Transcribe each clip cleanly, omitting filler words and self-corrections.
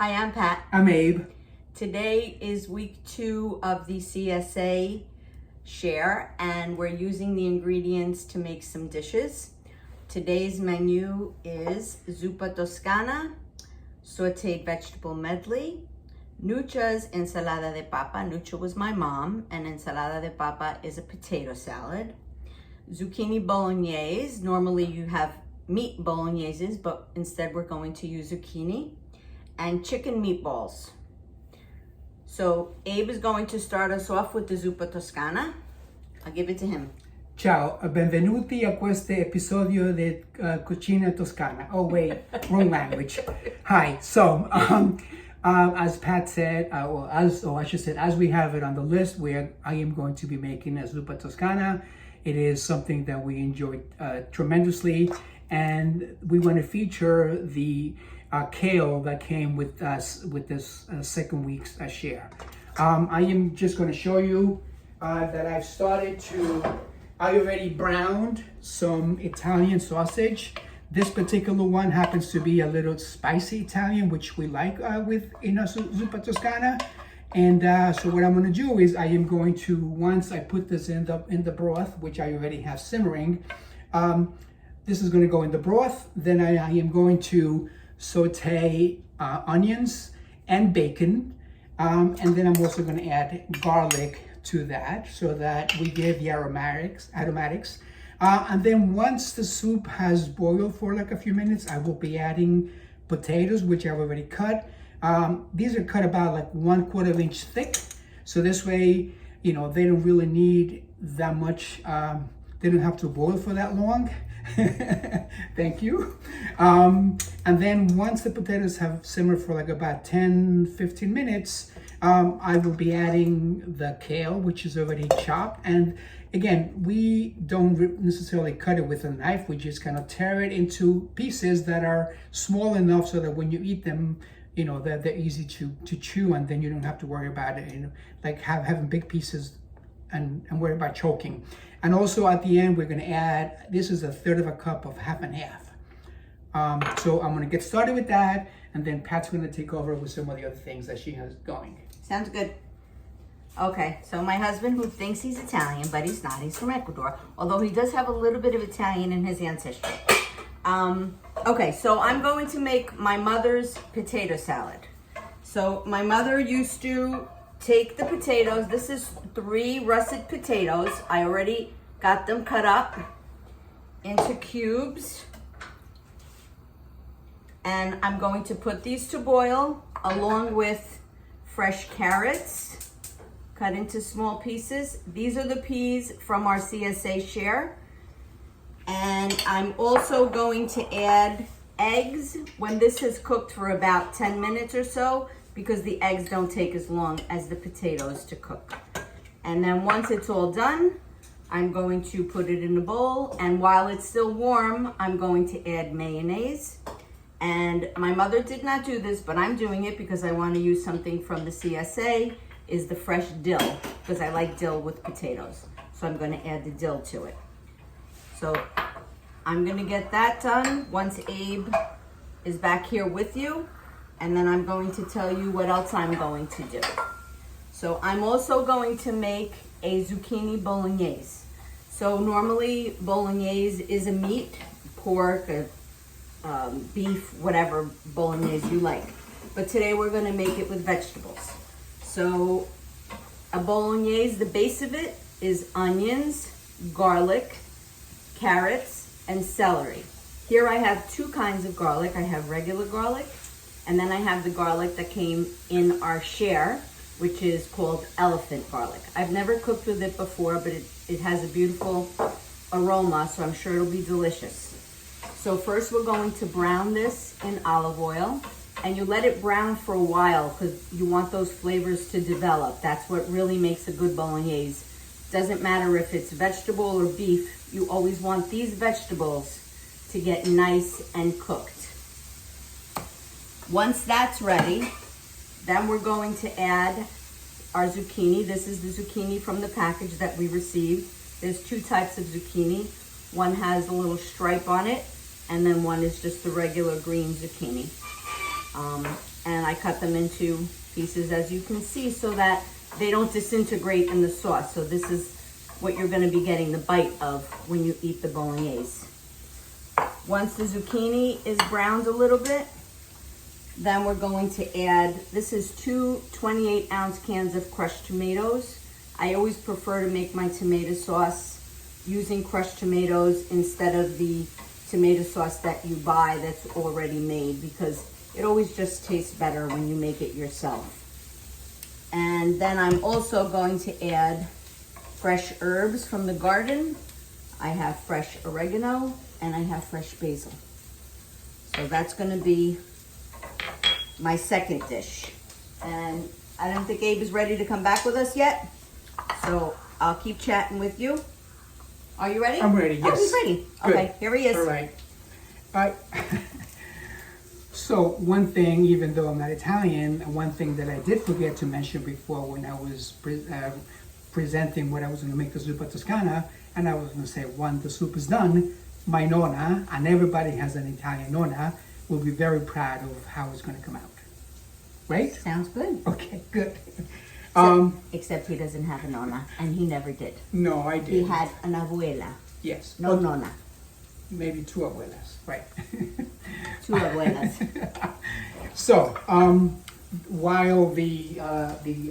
Hi, I'm Pat. I'm Abe. Today is week 2 of the CSA share, and we're using the ingredients to make some dishes. Today's menu is Zuppa Toscana, Sautéed Vegetable Medley, Nucha's Ensalada de Papa. Nucha was my mom, and Ensalada de Papa is a potato salad. Zucchini Bolognese. Normally you have meat bologneses, but instead we're going to use zucchini. And chicken meatballs. So Abe is going to start us off with the Zuppa Toscana. I'll give it to him. Ciao, benvenuti a questo episodio di Cucina Toscana. Oh wait, wrong language. Hi, so as Pat said, as we have it on the list, I am going to be making a Zuppa Toscana. It is something that we enjoy tremendously, and we want to feature the kale that came with us with this second week's share. I am just going to show you that I already browned some Italian sausage. This particular one happens to be a little spicy Italian, which we like with in a Zuppa Toscana. And so what I'm going to do is I am going to, once I put this in the broth, which I already have simmering, this is going to go in the broth. Then I am going to saute onions and bacon, and then I'm also going to add garlic to that so that we give the aromatics. And then once the soup has boiled for like a few minutes, I will be adding potatoes, which I've already cut. These are cut about like 1/4 inch thick, so this way, you know, they don't really need that much. They don't have to boil for that long. Thank you. And then once the potatoes have simmered for like about 10-15 minutes, I will be adding the kale, which is already chopped. And again, we don't necessarily cut it with a knife. We just kind of tear it into pieces that are small enough so that when you eat them, you know, they're easy to chew, and then you don't have to worry about it, you know, like having big pieces and worry about choking. And also at the end, we're going to add, this is 1/3 cup of half and half. So I'm going to get started with that, and then Pat's going to take over with some of the other things that she has going. Sounds good. Okay, so my husband, who thinks he's Italian, but he's not, he's from Ecuador, although he does have a little bit of Italian in his ancestry. Okay, so I'm going to make my mother's potato salad. So my mother used to take the potatoes. This is 3 russet potatoes. I already got them cut up into cubes. And I'm going to put these to boil along with fresh carrots cut into small pieces. These are the peas from our CSA share. And I'm also going to add eggs when this has cooked for about 10 minutes or so, because the eggs don't take as long as the potatoes to cook. And then once it's all done, I'm going to put it in a bowl, and while it's still warm, I'm going to add mayonnaise. And my mother did not do this, but I'm doing it because I want to use something from the CSA, is the fresh dill, because I like dill with potatoes. So I'm going to add the dill to it. So I'm going to get that done once Abe is back here with you. And then I'm going to tell you what else I'm going to do. So I'm also going to make a zucchini bolognese. So normally bolognese is a meat, pork, beef, whatever bolognese you like. But today we're going to make it with vegetables. So a bolognese, the base of it is onions, garlic, carrots, and celery. Here I have 2 kinds of garlic. I have regular garlic, and then I have the garlic that came in our share, which is called elephant garlic. I've never cooked with it before, but it has a beautiful aroma, so I'm sure it'll be delicious. So first we're going to brown this in olive oil, and you let it brown for a while because you want those flavors to develop. That's what really makes a good bolognese. Doesn't matter if it's vegetable or beef, you always want these vegetables to get nice and cooked. Once that's ready, then we're going to add our zucchini. This is the zucchini from the package that we received. There's 2 types of zucchini. One has a little stripe on it, and then one is just the regular green zucchini. and I cut them into pieces, as you can see, so that they don't disintegrate in the sauce. So this is what you're going to be getting the bite of when you eat the bolognese. Once the zucchini is browned a little bit, then we're going to add, this is 2 28-ounce cans of crushed tomatoes. I always prefer to make my tomato sauce using crushed tomatoes instead of the tomato sauce that you buy that's already made, because it always just tastes better when you make it yourself. And then I'm also going to add fresh herbs from the garden. I have fresh oregano and I have fresh basil. So that's going to be my second dish. And I don't think Abe is ready to come back with us yet, so I'll keep chatting with you. Are you ready? I'm ready, yes. Oh, he's ready. Good. Okay, here he is. All right. So one thing, even though I'm not Italian, one thing that I did forget to mention before when I was presenting what I was going to make the Zuppa Toscana, and I was going to say, when the soup is done, my nonna, and everybody has an Italian nonna, will be very proud of how it's going to come out. Right? Sounds good. Okay, good. Except he doesn't have a nonna, and he never did. No, I did. He had an abuela. Yes. No nonna. Maybe 2 abuelas, right. 2 abuelas. So, while the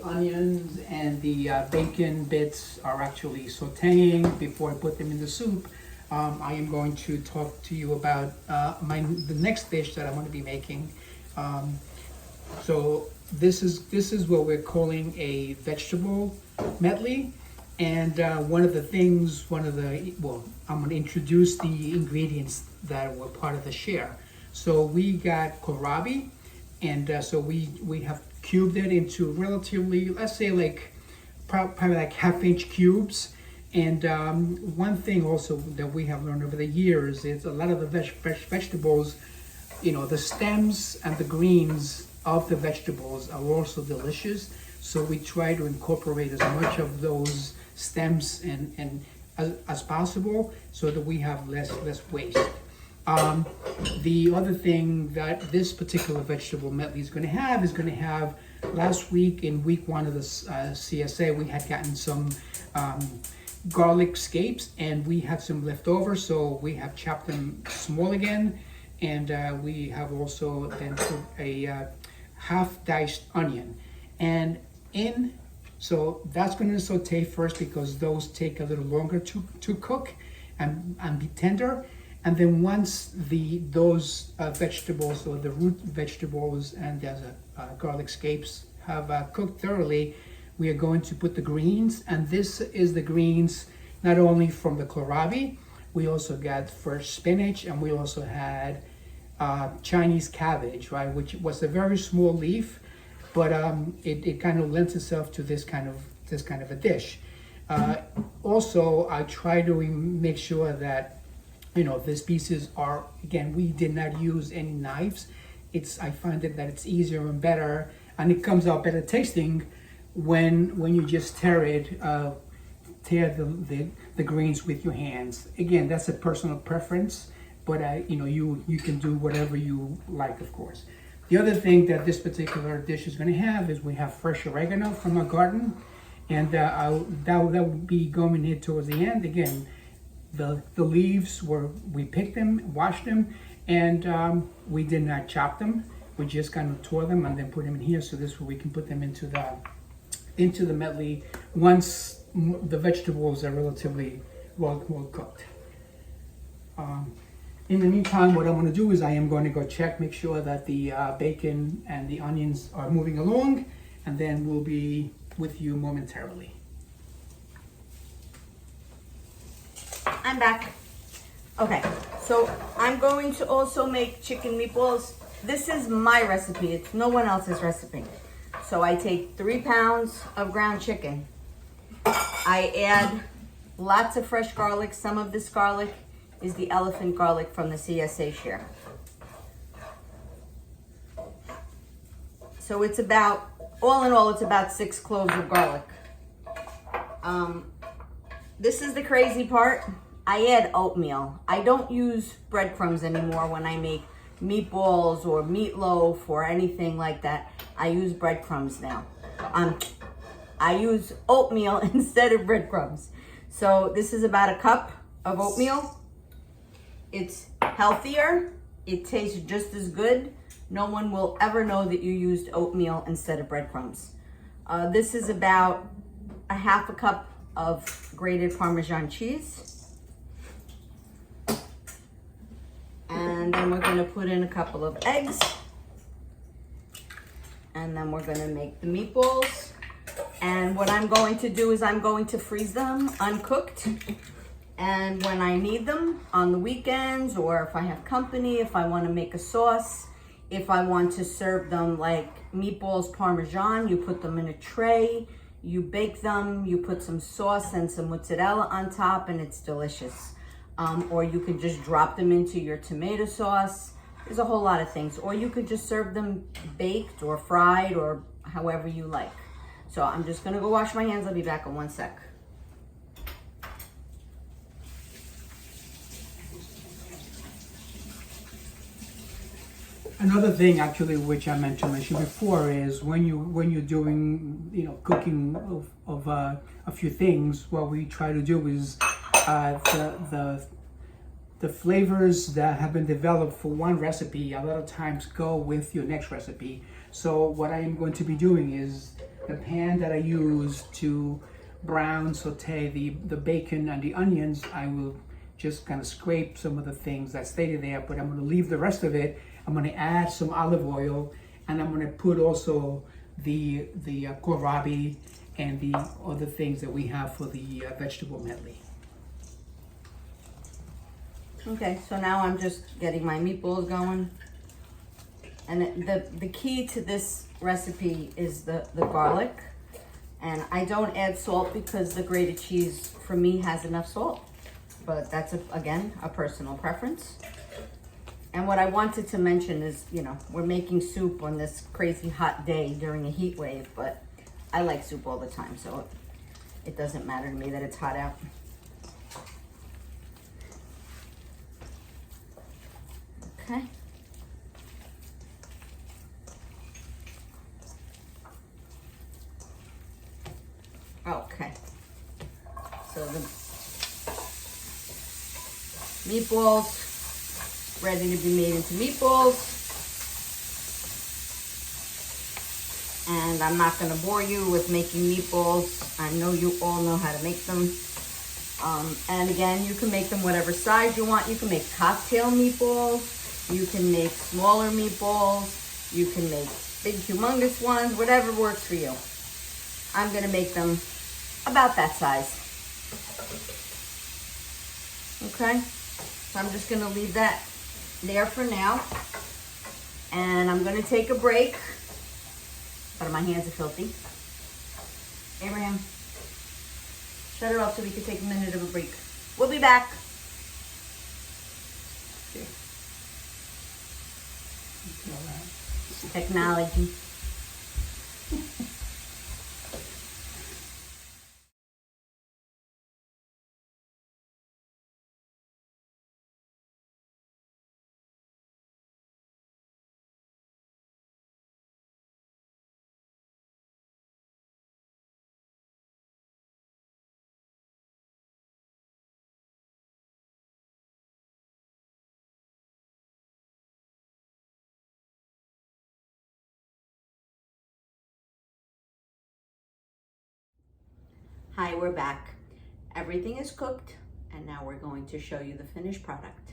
onions and the bacon bits are actually sauteing before I put them in the soup, I am going to talk to you about the next dish that I'm going to be making. So this is what we're calling a vegetable medley. And one of the things, I'm going to introduce the ingredients that were part of the share. So we got kohlrabi, and so we have cubed it into relatively, let's say like probably like half-inch cubes. And one thing also that we have learned over the years is a lot of the fresh vegetables, the stems and the greens of the vegetables are also delicious. So we try to incorporate as much of those stems and as possible, so that we have less waste. The other thing that this particular vegetable medley is going to have last week in week 1 of the CSA, we had gotten some garlic scapes, and we had some left over, so we have chopped them small again, and we have also then put a half diced onion, and so that's going to saute first, because those take a little longer to cook and be tender. And then once those vegetables, or the root vegetables and the garlic scapes have cooked thoroughly, we are going to put the greens. And this is the greens not only from the kohlrabi, we also got fresh spinach, and we also had Chinese cabbage, right, which was a very small leaf, but it kind of lends itself to this kind of a dish. Also, I try to make sure that these pieces are, again, we did not use any knives. I find that it's easier and better, and it comes out better tasting when you just tear the greens with your hands. Again, that's a personal preference, but you can do whatever you like, of course. The other thing that this particular dish is going to have is we have fresh oregano from our garden, and that will be going in towards the end. Again, the leaves we picked them, washed them, and we did not chop them. We just kind of tore them and then put them in here, so this way we can put them into the medley once the vegetables are relatively well cooked. In the meantime, what I'm going to do is I am going to go make sure that the bacon and the onions are moving along, and then we'll be with you momentarily. I'm back. Okay, so I'm going to also make chicken meatballs. This is my recipe. It's no one else's recipe. So I take 3 pounds of ground chicken. I add lots of fresh garlic. Some of this garlic is the elephant garlic from the CSA share. So it's about, all in all, it's about 6 cloves of garlic. This is the crazy part. I add oatmeal. I don't use breadcrumbs anymore when I make meatballs or meatloaf or anything like that, I use breadcrumbs now. I use oatmeal instead of breadcrumbs. So this is about a cup of oatmeal. It's healthier. It tastes just as good. No one will ever know that you used oatmeal instead of breadcrumbs. This is about a half a cup of grated Parmesan cheese. And then we're gonna put in a couple of eggs. And then we're gonna make the meatballs. And what I'm going to do is I'm going to freeze them uncooked. And when I need them on the weekends, or if I have company, if I wanna make a sauce, if I want to serve them like meatballs Parmesan, you put them in a tray, you bake them, you put some sauce and some mozzarella on top, and it's delicious. Or you could just drop them into your tomato sauce. There's a whole lot of things. Or you could just serve them baked or fried or however you like. So I'm just gonna go wash my hands. I'll be back in 1 sec. Another thing, actually, which I meant to mention before, is when you're doing, cooking of a few things, what we try to do is the flavors that have been developed for one recipe a lot of times go with your next recipe. So what I am going to be doing is the pan that I use to brown saute the bacon and the onions, I will just kind of scrape some of the things that stayed there, but I'm going to leave the rest of it. I'm going to add some olive oil, and I'm going to put also the kohlrabi and the other things that we have for the vegetable medley. Okay, so now I'm just getting my meatballs going. And the key to this recipe is the garlic. And I don't add salt because the grated cheese for me has enough salt. But that's, again, a personal preference. And what I wanted to mention is, we're making soup on this crazy hot day during a heat wave, but I like soup all the time, so it doesn't matter to me that it's hot out. Okay. Okay. So the meatballs ready to be made into meatballs. And I'm not going to bore you with making meatballs. I know you all know how to make them. And again, you can make them whatever size you want. You can make cocktail meatballs. You can make smaller meatballs. You can make big, humongous ones, whatever works for you. I'm going to make them about that size. Okay? So I'm just going to leave that there for now. And I'm going to take a break. But my hands are filthy. Abraham, shut her off so we can take a minute of a break. We'll be back. Technology. Hi, we're back. Everything is cooked, and now we're going to show you the finished product.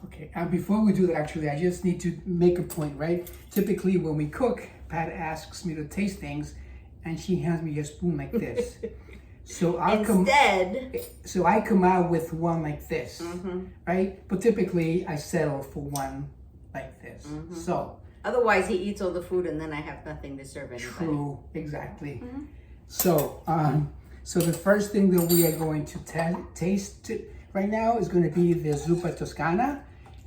Okay, before we do that, actually, I just need to make a point, right? Typically, when we cook, Pat asks me to taste things, and she hands me a spoon like this. So I come out with one like this, right? But typically, I settle for one like this. So otherwise, he eats all the food, and then I have nothing to serve anybody. True, exactly. So, so the first thing that we are going to taste right now is going to be the Zuppa Toscana.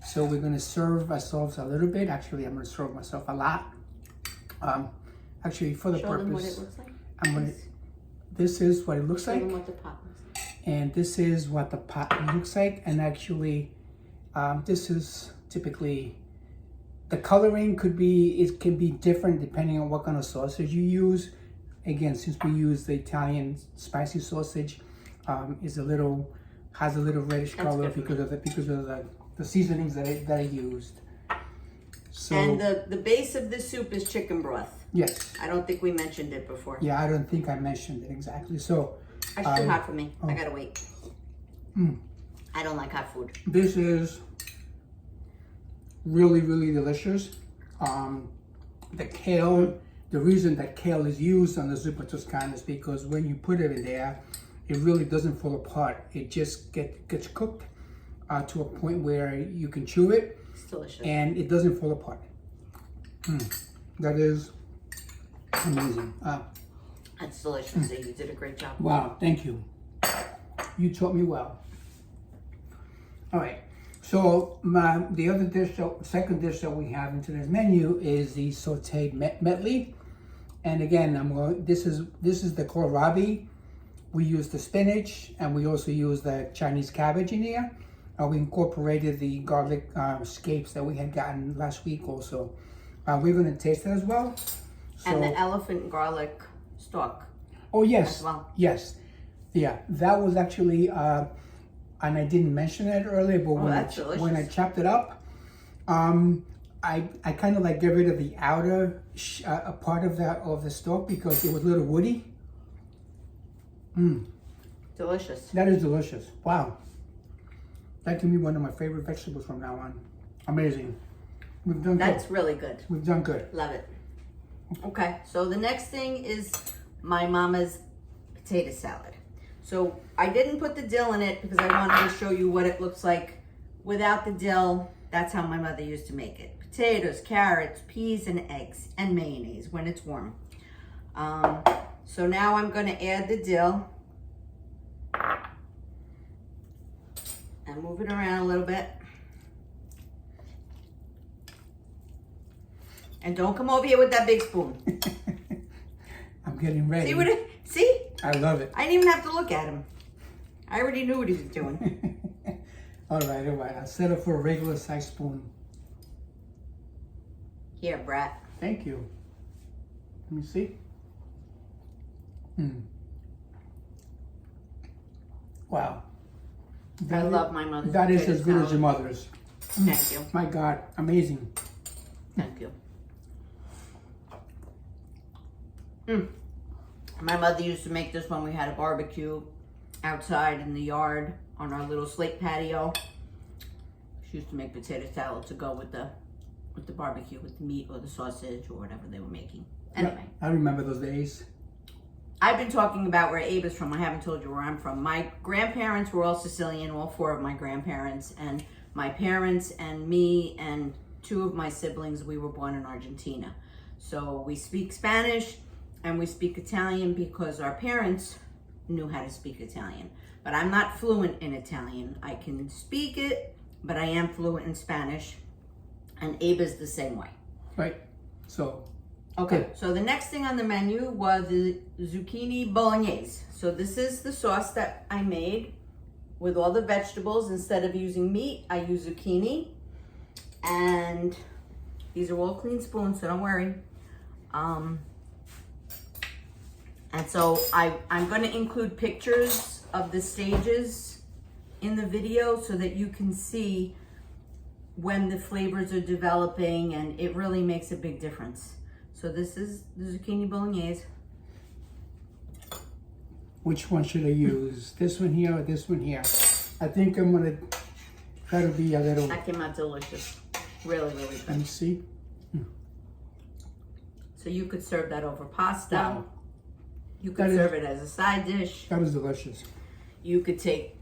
So we're going to serve ourselves a little bit. Actually, I'm going to serve myself a lot. Actually, for the Show purpose, them what it looks like. I'm going to. This is what it looks like. Show them what the pot looks like. And this is what the pot looks like. And actually, this is typically the coloring can be different depending on what kind of sausage you use. Again, since we use the Italian spicy sausage, has a little reddish color because of the seasonings that I used. So, and the base of this soup is chicken broth. Yes. I don't think we mentioned it before. Yeah, I don't think I mentioned it exactly. So It's too hot for me. I gotta wait. I don't like hot food. This is really, really delicious. The kale, the reason that kale is used on the Zuppa Toscana is because when you put it in there, it really doesn't fall apart. It just gets cooked to a point where you can chew it. It's delicious. And it doesn't fall apart. That is amazing. That's delicious. You did a great job. Wow, thank you. You taught me well. All right. So the other dish, second dish that we have in today's menu is the Sautéed Medley. And again, this is the kohlrabi. We use the spinach, and we also use the Chinese cabbage in here. We incorporated the garlic scapes that we had gotten last week also. We're going to taste it as well. So, and the elephant garlic stalk. Oh, yes. As well. Yes. Yeah, that was actually, and I didn't mention it earlier, but when I chopped it up, I kind of like get rid of the outer part of the stalk because it was a little woody. Delicious. That is delicious. Wow. That can be one of my favorite vegetables from now on. Amazing. We've done That's good. really good. We've done good. Love it. Okay, so the next thing is my mama's potato salad. So I didn't put the dill in it because I wanted to show you what it looks like without the dill. That's how my mother used to make it. Potatoes, carrots, peas, and eggs, and mayonnaise when it's warm. So now I'm going to add the dill and move it around a little bit. And don't come over here with that big spoon. I'm getting ready. See? I love it. I didn't even have to look at him. I already knew what he was doing. All right. I'll settle for a regular size spoon. Here, Brat. Thank you. Let me see. Wow. I love my mother's. That is as good salad. as your mother's. Thank you. My God, amazing. Thank you. My mother used to make this when we had a barbecue outside in the yard on our little slate patio. She used to make potato salad to go with the barbecue, with the meat or the sausage or whatever they were making. Anyway. I remember those days. I've been talking about where Abe is from. I haven't told you where I'm from. My grandparents were all Sicilian, all four of my grandparents, and my parents and me and two of my siblings, we were born in Argentina. So we speak Spanish and we speak Italian because our parents knew how to speak Italian. But I'm not fluent in Italian. I can speak it, but I am fluent in Spanish. And Abe is the same way. Right. So. Okay, so the next thing on the menu was the Zucchini Bolognese. So this is the sauce that I made with all the vegetables. Instead of using meat, I use zucchini. And these are all clean spoons, so don't worry. And so I'm going to include pictures of the stages in the video so that you can see when the flavors are developing, and it really makes a big difference. So this is the Zucchini Bolognese. Which one should I use? This one here or this one here? I think I'm going to try to be a little... That came out delicious. Really, really good. Let me see. So you could serve that over pasta. Wow. You could serve it as a side dish. That is delicious. You could take...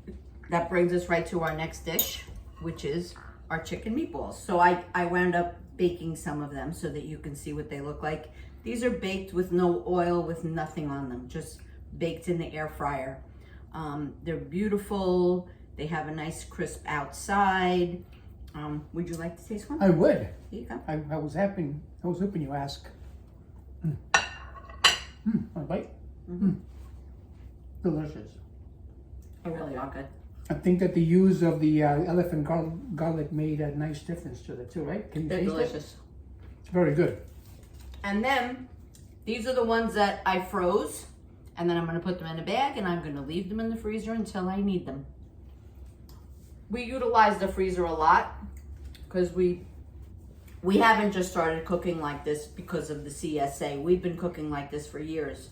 That brings us right to our next dish, which is our chicken meatballs. So I wound up baking some of them so that you can see what they look like. These are baked with no oil, with nothing on them, just baked in the air fryer. They're beautiful. They have a nice crisp outside. Would you like to taste one? I would. Here you go. I was hoping you ask. A bite? Delicious. They really are good. I think that the use of the elephant garlic made a nice difference to it too, right? Can you They're taste delicious. it? It's very good. And then these are the ones that I froze, and then I'm going to put them in a bag and I'm going to leave them in the freezer until I need them. We utilize the freezer a lot because we haven't just started cooking like this because of the CSA. We've been cooking like this for years.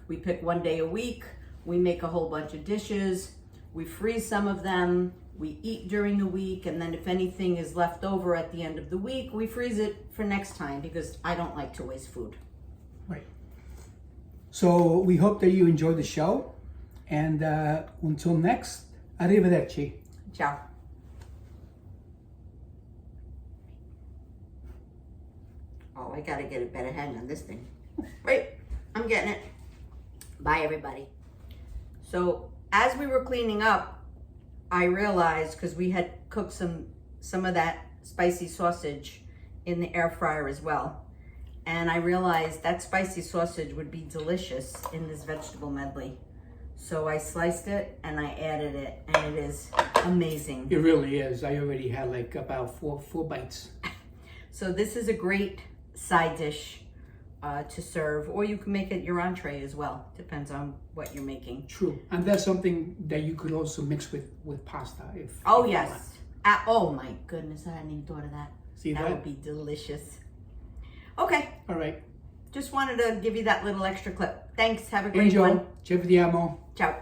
We pick one day a week, we make a whole bunch of dishes, we freeze some of them, we eat during the week, and then if anything is left over at the end of the week, we freeze it for next time because I don't like to waste food. Right. So we hope that you enjoyed the show, and until next, arrivederci. Ciao. Oh, I gotta get a better hang on this thing. Right, I'm getting it. Bye, everybody. So, as we were cleaning up, I realized, because we had cooked some of that spicy sausage in the air fryer as well. And I realized that spicy sausage would be delicious in this vegetable medley. So I sliced it and I added it, and it is amazing. It really is. I already had like about four bites. So this is a great side dish to serve, or you can make it your entree as well. Depends on what you're making. True. And that's something that you could also mix with pasta. Oh, if you yes. want. Oh my goodness, I hadn't even thought of that. See that that? would be delicious. Okay, All right. just wanted to give you that little extra clip. Thanks, have a great Enjoy. one. Ci vediamo. Ciao.